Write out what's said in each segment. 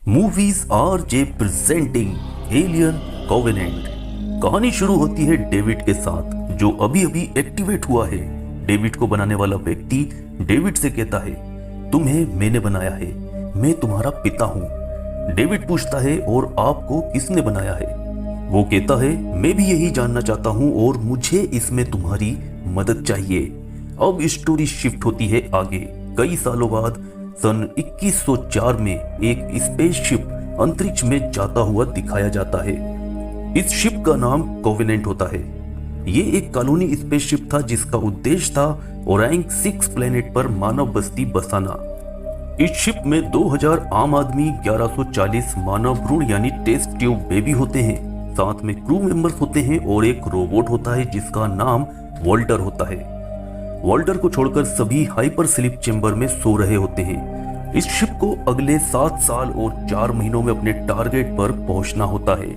Movies R J presenting alien covenant. कहानी शुरू होती है डेविड के साथ, जो अभी अभी एक्टिवेट हुआ है। डेविड को बनाने वाला व्यक्ति डेविड से कहता है, तुम्हें मैंने बनाया है, मैं तुम्हारा पिता हूं। डेविड पूछता है, और आपको किसने बनाया है? वो कहता है, मैं भी यही जानना चाहता हूं और मुझे इसमें तुम्हारी मदद चाहिए। अब स्टोरी शिफ्ट होती है आगे। कई सालों बाद सन 2104 में एक स्पेसशिप अंतरिक्ष में जाता हुआ दिखाया जाता है। इस शिप का नाम कोवेनेंट होता है। ये एक कॉलोनी स्पेसशिप था जिसका उद्देश्य था ओरैंग 6 प्लेनेट पर मानव बस्ती बसाना। इस शिप में 2000 आम आदमी, 1140 मानव भ्रूण यानी टेस्ट ट्यूब बेबी होते हैं, साथ में क्रू मेंबर्स होते हैं और एक रोबोट होता है जिसका नाम वॉल्टर होता है। वॉल्टर को छोड़कर सभी हाइपर स्लीप चेंबर में सो रहे होते हैं। इस शिप को अगले 7 साल और 4 महीनों में अपने टारगेट पर पहुंचना होता है।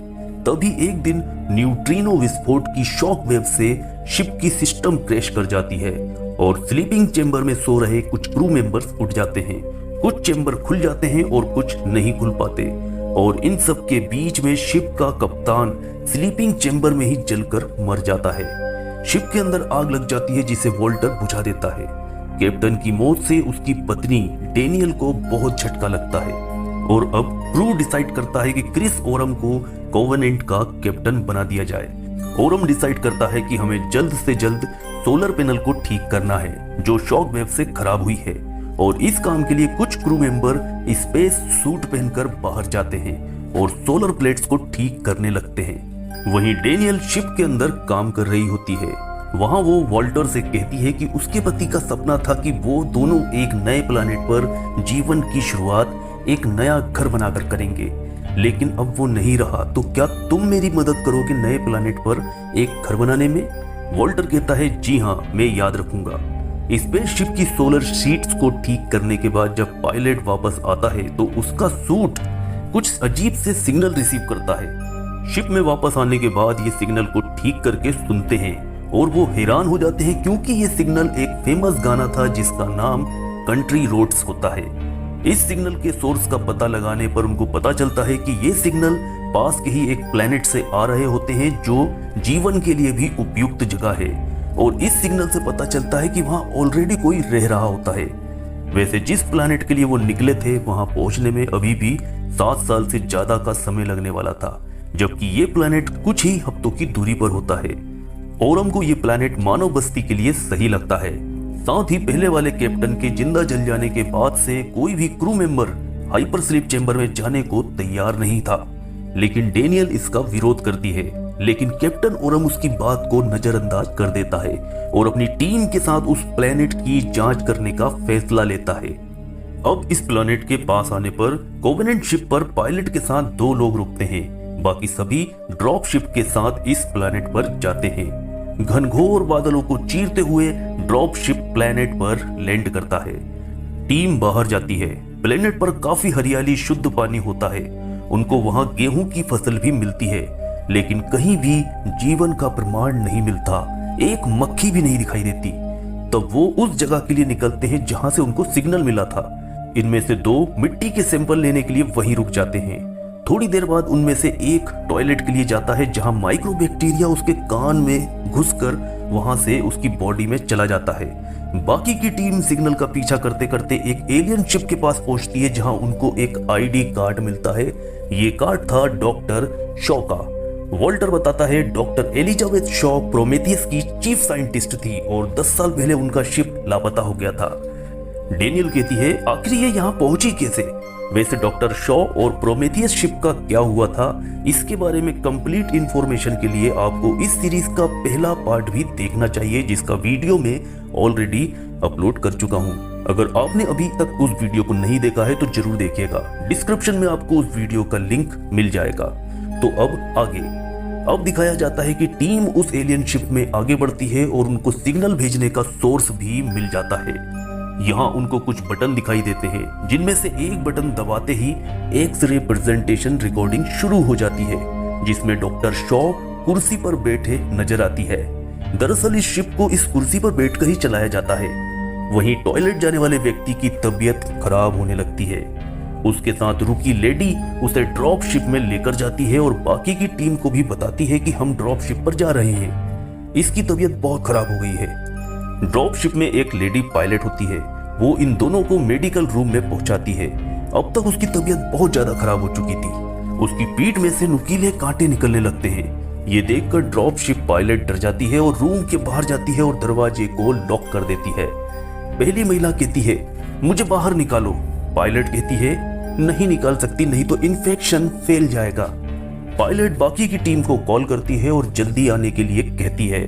तभी एक दिन न्यूट्रिनो विस्फोट की शॉक वेव से शिप की सिस्टम क्रैश कर जाती है और स्लीपिंग चेंबर में सो रहे कुछ क्रू मेंबर्स उठ जाते हैं। कुछ चेंबर खुल जाते हैं और कुछ नहीं खुल पाते, और इन सब के बीच में शिप का कप्तान स्लीपिंग चेंबर में ही जलकर मर जाता है। शिप के अंदर आग लग जाती है जिसे वॉल्टर बुझा देता है। कैप्टन की मौत से उसकी पत्नी डेनियल को बहुत झटका लगता है, और अब क्रू डिसाइड करता है कि क्रिस ओरम को कोवेनेंट का कैप्टन बना दिया जाए। ओरम डिसाइड करता है कि हमें जल्द से जल्द सोलर पैनल को ठीक करना है जो शॉक वेव से खराब हुई है, और इस काम के लिए कुछ क्रू मेंबर स्पेस सूट पहनकर बाहर जाते हैं और सोलर प्लेट्स को ठीक करने लगते हैं। वहीं डेनियल शिप के अंदर काम कर रही होती है। वहां वो वॉल्टर से कहती है कि उसके पति का सपना था कि वो दोनों एक नए प्लैनेट पर जीवन की शुरुआत एक नया घर बनाकर करेंगे, लेकिन अब वो नहीं रहा। तो क्या तुम मेरी मदद करोगे नए प्लैनेट पर एक घर बनाने में? वॉल्टर कहता है, जी हाँ, मैं याद रखूंगा। स्पेसशिप की सोलर शीट्स को ठीक करने के बाद जब पायलट वापस आता है तो उसका सूट कुछ अजीब से सिग्नल रिसीव करता है। शिप में वापस आने के बाद ये सिग्नल को ठीक करके सुनते हैं और वो हैरान हो जाते हैं, क्योंकि ये सिग्नल एक फेमस गाना था जिसका नाम कंट्री रोड्स होता है। इस सिग्नल के सोर्स का पता लगाने पर उनको पता चलता है कि ये सिग्नल पास के ही एक प्लेनेट से आ रहे होते हैं जो जीवन के लिए भी उपयुक्त जगह है, और इस सिग्नल से पता चलता है कि वहां ऑलरेडी कोई रह रहा होता है। वैसे जिस प्लेनेट के लिए वो निकले थे वहां पहुंचने में अभी भी 7 साल से ज्यादा का समय लगने वाला था, जबकि ये प्लैनेट कुछ ही हफ्तों की दूरी पर होता है। ओरम को ये प्लैनेट मानव बस्ती के लिए सही लगता है। साथ ही पहले वाले कैप्टन के जिंदा जल जाने के बाद से कोई भी crew member hyper sleep chamber में जाने को तैयार नहीं था, लेकिन डेनियल इसका विरोध करती है। लेकिन कैप्टन ओरम उसकी बात को नजरअंदाज कर देता है और अपनी टीम के साथ उस प्लैनेट की जांच करने का फैसला लेता है। अब इस प्लैनेट के पास आने पर कोवेनेंट शिप पर पायलट के साथ 2 लोग रुकते हैं। बाकी सभी ड्रॉप शिप के साथ इस प्लैनेट पर जाते हैं। घनघोर बादलों को चीरते हुए ड्रॉप शिप प्लैनेट पर लैंड करता है। टीम बाहर जाती है। प्लैनेट पर काफी हरियाली, शुद्ध पानी होता है। उनको वहां गेहूं की फसल भी मिलती है, लेकिन कहीं भी जीवन का प्रमाण नहीं मिलता। एक मक्खी भी नहीं दिखाई देती। तब वो उस जगह के लिए निकलते हैं जहां से उनको सिग्नल मिला था। इनमें से 2 मिट्टी के सैंपल लेने के लिए वहीं रुक जाते हैं। थोड़ी देर बाद उनमें से एक टॉयलेट के लिए जाता है, जहां माइक्रोबैक्टीरिया उसके कान में घुसकर वहां से उसकी बॉडी में चला जाता है। बाकी की टीम सिग्नल का पीछा करते करते एक एलियन शिप के पास पहुंचती है, जहां उनको एक आईडी कार्ड मिलता है। ये कार्ड था डॉक्टर शॉ का। वॉल्टर बताता है, डॉक्टर एलिजाबेथ शॉ प्रोमेथियस की चीफ साइंटिस्ट थी और 10 साल पहले उनका शिप लापता हो गया था। डेनियल कहती है, आखिर ये यहाँ पहुंची कैसे? वैसे डॉक्टर शॉ और प्रोमेथियस शिप का क्या हुआ था, इसके बारे में कंप्लीट इंफॉर्मेशन के लिए आपको इस सीरीज का पहला पार्ट भी देखना चाहिए, जिसका वीडियो में ऑलरेडी अपलोड कर चुका हूं। अगर आपने अभी तक उस वीडियो को नहीं देखा है तो जरूर देखिएगा। डिस्क्रिप्शन में आपको उस वीडियो का लिंक मिल जाएगा। तो अब आगे अब दिखाया जाता है कि टीम उस एलियन शिप में आगे बढ़ती है और उनको सिग्नल भेजने का सोर्स भी मिल जाता है। यहाँ उनको कुछ बटन दिखाई देते हैं, जिनमें से एक बटन दबाते ही एक्स-रे प्रेजेंटेशन रिकॉर्डिंग शुरू हो जाती है, जिसमें डॉक्टर शॉ कुर्सी पर बैठे नजर आती है। दरअसल इस शिप को इस कुर्सी पर बैठकर ही चलाया जाता है। वहीं टॉयलेट जाने वाले व्यक्ति की तबीयत खराब होने लगती है। उसके साथ रुकी लेडी उसे ड्रॉप शिप में लेकर जाती है और बाकी की टीम को भी बताती है कि हम ड्रॉप शिप पर जा रहे हैं। इसकी तबीयत बहुत खराब हो गई है। ड्रॉप शिप में एक लेडी पायलट होती है, वो इन दोनों को मेडिकल रूम में पहुंचाती है। अब तक उसकी तबीयत बहुत ज्यादा खराब हो चुकी थी। उसकी पीठ में से नुकीले कांटे निकलने लगते हैं। ये देखकर ड्रॉप शिप पायलट डर जाती है और रूम के बाहर जाती है और दरवाजे को लॉक कर देती है। पहली महिला कहती है, मुझे बाहर निकालो। पायलट कहती है, नहीं निकाल सकती, नहीं तो इन्फेक्शन फैल जाएगा। पायलट बाकी की टीम को कॉल करती है और जल्दी आने के लिए कहती है।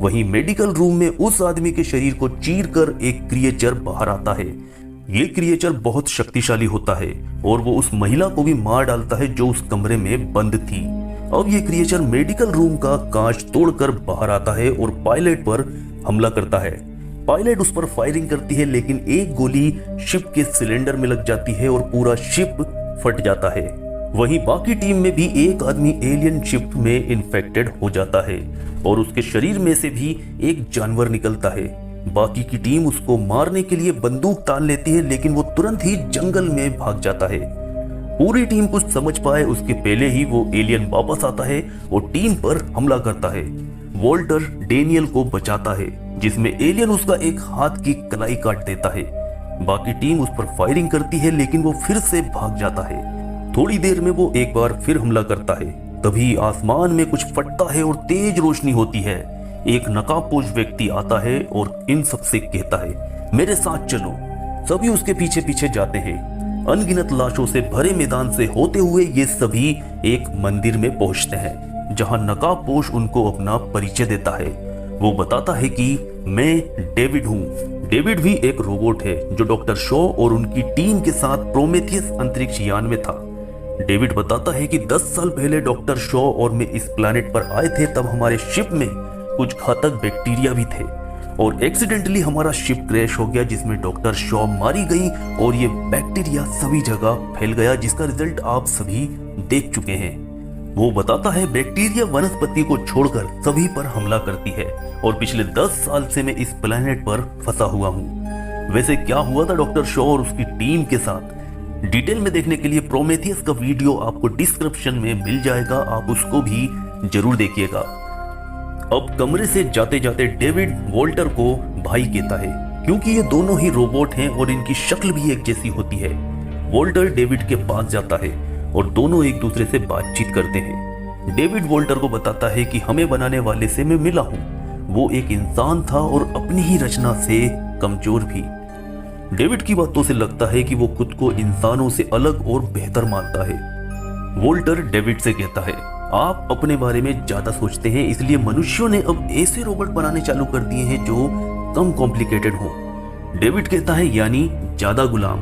वहीं मेडिकल रूम में उस आदमी के शरीर को चीरकर एक क्रिएचर बाहर आता है। ये क्रिएचर बहुत शक्तिशाली होता है और वो उस महिला को भी मार डालता है जो उस कमरे में बंद थी। अब ये क्रिएचर मेडिकल रूम का कांच तोड़कर बाहर आता है और पायलट पर हमला करता है। पायलट उस पर फायरिंग करती है, लेकिन एक गोली शिप के सिलेंडर में लग जाती है और पूरा शिप फट जाता है। वहीं बाकी टीम में भी एक आदमी एलियन शिप में इन्फेक्टेड हो जाता है और उसके शरीर में से भी एक जानवर निकलता है। बाकी की टीम उसको मारने के लिए बंदूक तान लेती है, लेकिन वो तुरंत ही जंगल में भाग जाता है। पूरी टीम कुछ समझ पाए उसके पहले ही वो एलियन वापस आता है और टीम पर हमला करता है। वॉल्टर डेनियल को बचाता है, जिसमें एलियन उसका एक हाथ की कलाई काट देता है। बाकी टीम उस पर फायरिंग करती है, लेकिन वो फिर से भाग जाता है। थोड़ी देर में वो एक बार फिर हमला करता है। तभी आसमान में कुछ फटता है और तेज रोशनी होती है। एक नकाबपोश व्यक्ति आता है और इन सबसे कहता है, मेरे साथ चलो। सभी उसके पीछे पीछे जाते हैं। अनगिनत लाशों से भरे मैदान से होते हुए ये सभी एक मंदिर में पहुंचते हैं, जहां नकाबपोश उनको अपना परिचय देता है। वो बताता है कि मैं डेविड हूँ। डेविड भी एक रोबोट है जो डॉक्टर शॉ और उनकी टीम के साथ प्रोमेथियस अंतरिक्ष यान में था। डेविड बताता है कि 10 साल पहले डॉक्टर शॉ और मैं इस प्लैनेट पर आए थे, तब हमारे शिप में कुछ घातक बैक्टीरिया भी थे और एक्सीडेंटली हमारा शिप क्रैश हो गया, जिसमें डॉक्टर शॉ मारी गई और ये बैक्टीरिया सभी जगह फैल गया, जिसका रिजल्ट आप सभी देख चुके हैं। वो बताता है बैक्टीरिया वनस्पति को छोड़कर सभी पर हमला करती है और पिछले 10 साल से मैं इस प्लैनेट पर फंसा हुआ हूँ। वैसे क्या हुआ था डॉक्टर शॉ और उसकी टीम के साथ, डिटेल में देखने के लिए प्रोमेथियस का वीडियो आपको डिस्क्रिप्शन में मिल जाएगा, आप उसको भी जरूर देखिएगा। अब कमरे से जाते जाते डेविड वॉल्टर को भाई कहता है, क्योंकि ये दोनों ही रोबोट हैं और इनकी शक्ल भी एक जैसी होती है। वॉल्टर डेविड के पास जाता है और दोनों एक दूसरे से बातचीत करते हैं। डेविड वॉल्टर को बताता है कि हमें बनाने वाले से मैं मिला हूँ, वो एक इंसान था और अपनी ही रचना से कमजोर भी। डेविड की बातों से लगता है कि वो खुद को इंसानों से अलग और बेहतर मानता है। वॉल्टर डेविड से कहता है, आप अपने बारे में ज्यादा सोचते हैं, इसलिए मनुष्यों ने अब ऐसे रोबोट बनाने चालू कर दिए हैं जो कम कॉम्प्लिकेटेड हो। डेविड कहता है, यानी ज्यादा गुलाम।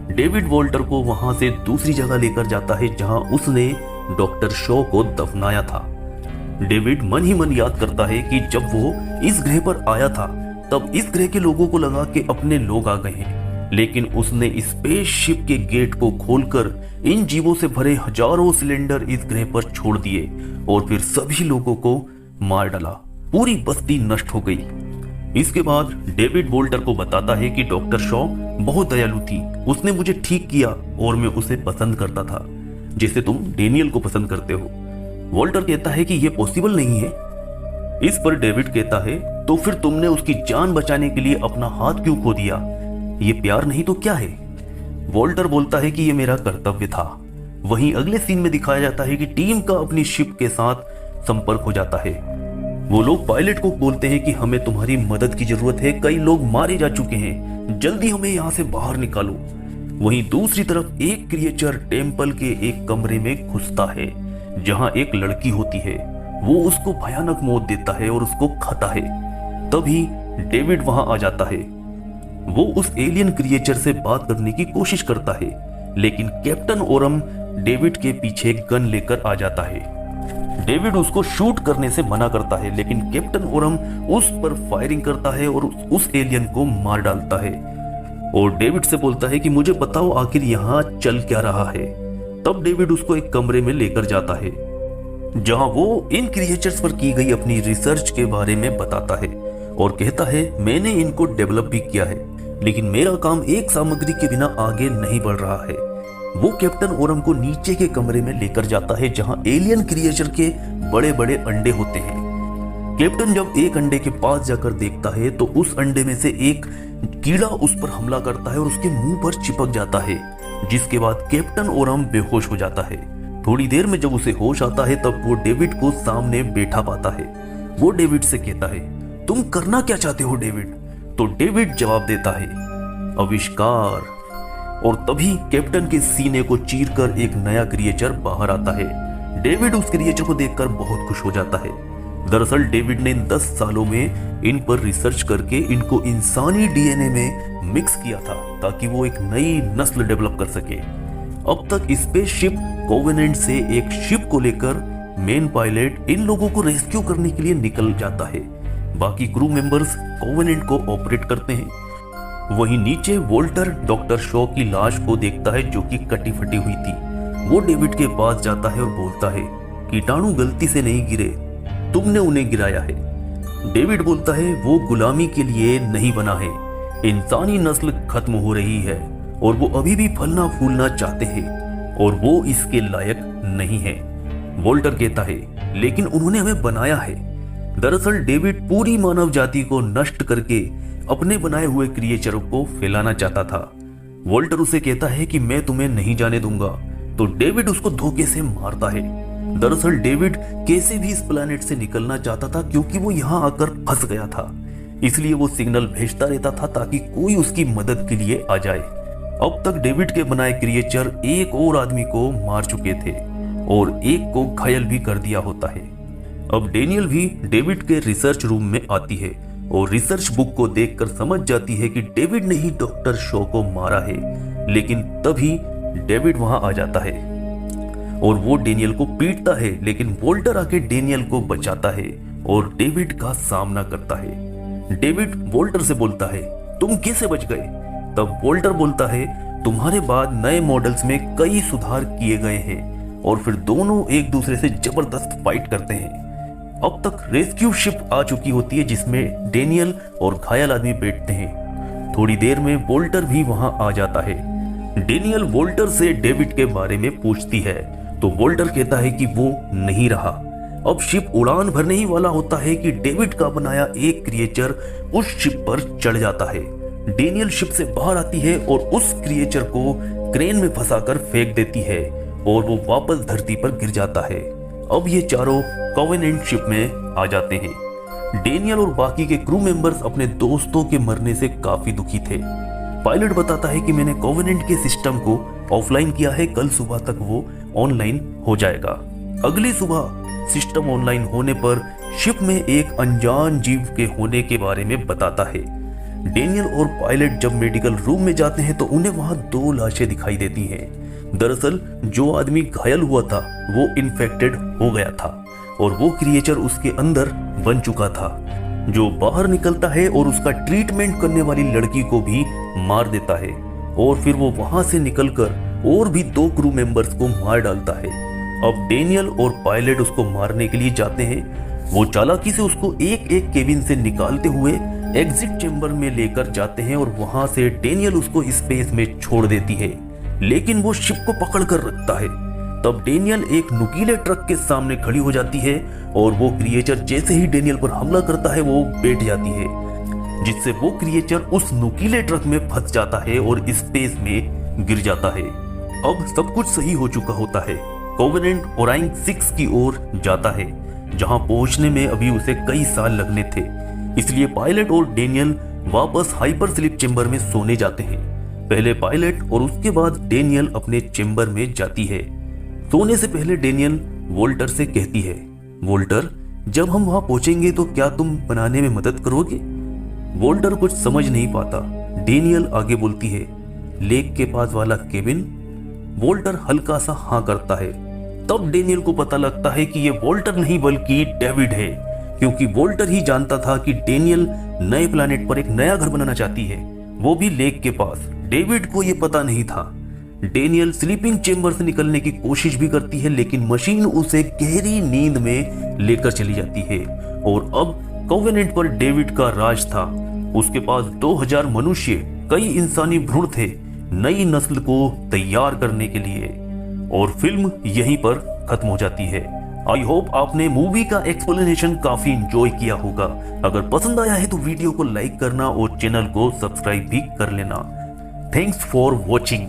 डेविड वॉल्टर को वहां से दूसरी जगह लेकर जाता है जहां उसने डॉक्टर शॉ को दफनाया था। डेविड मन ही मन याद करता है कि जब वो इस ग्रह पर आया था तब इस ग्रह के लोगों को लगा कि अपने लोग आ गए हैं, लेकिन उसने स्पेसशिप के गेट को खोलकर इन जीवों से भरे हजारों सिलेंडर इस ग्रह पर छोड़ दिए और फिर सभी लोगों को मार डाला। पूरी बस्ती नष्ट हो गई। इसके बाद डेविड वॉल्टर को बताता है कि डॉक्टर शॉ बहुत दयालु थी, उसने मुझे ठीक किया और मैं उसे पसंद करता था, जैसे तुम डेनियल को पसंद करते हो। वॉल्टर कहता है कि यह पॉसिबल नहीं है। इस पर डेविड कहता है, तो फिर तुमने उसकी जान बचाने के लिए अपना हाथ क्यों खो दिया? ये प्यार नहीं तो क्या है? वॉल्टर बोलता है कि ये मेरा कर्तव्य था। वहीं अगले सीन में दिखाया जाता है कि टीम का अपनी शिप के साथ संपर्क हो जाता है। वो लोग पायलट को बोलते हैं कि हमें तुम्हारी मदद की जरूरत है, कई लोग मारे जा चुके हैं, जल्दी हमें यहाँ से बाहर निकालो। वहीं दूसरी तरफ एक क्रिएचर टेम्पल के एक कमरे में घुसता है जहां एक लड़की होती है। वो उसको भयानक मौत देता है और उसको खाता है। तभी डेविड वहां आ जाता है। वो उस एलियन क्रिएचर से बात करने की कोशिश करता है, लेकिन कैप्टन ओरम डेविड के पीछे गन लेकर आ जाता है। डेविड उसको शूट करने से मना करता है, लेकिन कैप्टन ओरम उस पर फायरिंग करता है और उस एलियन को मार डालता है और डेविड से बोलता है कि मुझे बताओ आखिर यहाँ चल क्या रहा है। तब डेविड उसको एक कमरे में लेकर जाता है जहां वो इन क्रिएचर्स पर की गई अपनी रिसर्च के बारे में बताता है और कहता है, मैंने इनको डेवलप भी किया है, लेकिन मेरा काम एक सामग्री के बिना आगे नहीं बढ़ रहा है। वो कैप्टन ओरम को नीचे के कमरे में लेकर जाता है जहां एलियन क्रिएचर के बड़े बड़े अंडे होते हैं। कैप्टन जब एक अंडे के पास जाकर देखता है तो उस अंडे में से एक कीड़ा उस पर हमला करता है और उसके मुंह पर चिपक जाता है, जिसके बाद कैप्टन ओरम बेहोश हो जाता है। थोड़ी देर में जब उसे होश आता है तब वो डेविड को सामने बैठा पाता है। वो डेविड से कहता है, तुम करना क्या चाहते हो डेविड? तो डेविड जवाब देता है, आविष्कार। और तभी कैप्टन के सीने को चीरकर एक नया क्रिएचर बाहर आता है। डेविड उस क्रिएचर को देखकर बहुत खुश हो जाता है। दरअसल डेविड ने 10 सालों में इन पर रिसर्च करके इनको इंसानी डीएनए में मिक्स किया था ताकि वो एक नई नस्ल डेवलप कर सके। अब तक स्पेसशिप कोवेनेंट से एक शिप को लेकर मेन पायलट इन लोगों को रेस्क्यू करने के लिए निकल जाता है। बाकी क्रू मेंबर्स कोवेनेंट को ऑपरेट करते हैं। वहीं नीचे वोल्टर डॉक्टर शॉ की लाश को देखता है जो कि कटी फटी हुई थी। वो डेविड के पास जाता है और बोलता है, कीटाणु गलती से नहीं गिरे, तुमने उन्हें गिराया है। डेविड बोलता है, वो गुलामी के लिए नहीं बना है, इंसानी नस्ल खत्म हो रही है और वो अभी भी फलना फूलना चाहते हैं और वो इसके लायक नहीं है। वोल्टर कहता है, लेकिन उन्होंने हमें बनाया है। दरअसल डेविड पूरी मानव जाति को नष्ट करके अपने बनाए हुए क्रिएचर को फैलाना चाहता था। वोल्टर उसे कहता है कि मैं तुम्हें नहीं जाने दूंगा, तो डेविड उसको धोखे से मारता है। दरअसल डेविड कैसे भी इस प्लेनेट से निकलना चाहता था क्योंकि वो यहाँ आकर फंस गया था, इसलिए वो सिग्नल भेजता रहता था ताकि कोई उसकी मदद के लिए आ जाए। अब तक डेविड के बनाए क्रिएचर एक और आदमी को मार चुके थे और एक को घायल भी कर दिया होता है। अब डेनियल भी डेविड के रिसर्च रूम में आती है और रिसर्च बुक को देखकर समझ जाती है कि डेविड ने ही डॉक्टर शॉ को मारा है। लेकिन तभी डेविड वहां आ जाता है और वो डेनियल को पीटता है, लेकिन वोल्टर आके डेनियल को बचाता है और डेविड का सामना करता है। डेविड वोल्टर से बोलता है, तुम कैसे बच गए? तब वोल्टर बोलता है, तुम्हारे बाद नए मॉडल्स में कई सुधार किए गए हैं और फिर दोनों एक दूसरे से जबरदस्त फाइट करते हैं। अब तक रेस्क्यू शिप आ चुकी होती है जिसमें डेनियल और घायल आदमी बैठते हैं। थोड़ी देर में वोल्टर भी वहां आ जाता है। डेनियल वोल्टर से डेविड के बारे में पूछती है तो वोल्टर कहता है कि वो नहीं रहा। अब शिप उड़ान भरने ही वाला होता है कि डेविड का बनाया एक क्रिएचर उस शिप पर चढ़ जाता है। डेनियल शिप से बाहर आती है और उस क्रिएचर को क्रेन में फंसाकर फेंक देती है और वो वापस धरती पर गिर जाता है। अब ये चारों कोवेनेंट शिप में आ जाते हैं। डेनियल और बाकी के क्रू मेंबर्स अपने दोस्तों के मरने से काफी दुखी थे। पायलट बताता है कि मैंने कोवेनेंट के सिस्टम को ऑफलाइन किया है, कल सुबह तक वो ऑनलाइन हो जाएगा। अगली सुबह सिस्टम ऑनलाइन होने पर शिप में एक अनजान जीव के होने के बारे में बताता है। डेनियल और पायलट जब मेडिकल रूम में जाते हैं तो उन्हें वहां 2 लाशें दिखाई देती हैं। दरअसल जो आदमी घायल हुआ था वो इन्फेक्टेड हो गया था और वो क्रिएचर उसके अंदर बन चुका था, जो बाहर निकलता है और उसका ट्रीटमेंट करने वाली लड़की को भी मार देता है और फिर वो वहां से निकलकर और भी 2 क्रू मेंबर्स को मार डालता है। अब डेनियल और पायलट उसको मारने के लिए जाते हैं। वो चालाकी से उसको एक एक केबिन से निकालते हुए एग्जिट चेंबर में लेकर जाते हैं और वहां से डेनियल उसको स्पेस में छोड़ देती है, लेकिन वो शिप को पकड़ कर रखता है। तब डेनियल एक नुकीले ट्रक के सामने खड़ी हो जाती है और वो क्रिएचर जैसे ही डेनियल पर हमला करता है वो बैठ जाती है, जिससे वो क्रिएचर उस नुकीले ट्रक में फंस जाता है और स्पेस में गिर जाता है। अब सब कुछ सही हो चुका होता है। कोवेनेंट ओराइन 6 की ओर जाता है, जहां पहुंचने में अभी उसे कई साल लगने थे, इसलिए पायलट और डेनियल वापस हाइपर स्लीप चेंबर में सोने जाते हैं। पहले पायलट और उसके बाद डेनियल अपने चेंबर में जाती है। सोने से पहले डेनियल वोल्टर से कहती है, वोल्टर, जब हम वहां पहुंचेंगे तो क्या तुम बनाने में मदद करोगे? वोल्टर कुछ समझ नहीं पाता। डेनियल आगे बोलती है, लेक के पास वाला केबिन? वोल्टर हल्का सा हाँ करता है। तब डेनियल को पता लगता है कि ये वोल्टर नहीं बल्कि डेविड है, क्योंकि वोल्टर ही जानता था कि डेनियल नए प्लैनेट पर एक नया घर बनाना चाहती है, वो भी लेक के पास। डेविड को यह पता नहीं था। डेनियल स्लीपिंग चेंबर से निकलने की कोशिश भी करती है, लेकिन मशीन उसे गहरी नींद में लेकर चली जाती है। और अब कोवेनेंट पर डेविड का राज था। उसके पास 2000 मनुष्य, कई इंसानी भ्रूण थे नई नस्ल को तैयार करने के लिए, और फिल्म यहीं पर खत्म हो जाती है। आई होप आपने मूवी का एक्सप्लेनेशन काफी इंजॉय किया होगा। अगर पसंद आया है तो वीडियो को लाइक करना और चैनल को सब्सक्राइब भी कर लेना। Thanks for watching.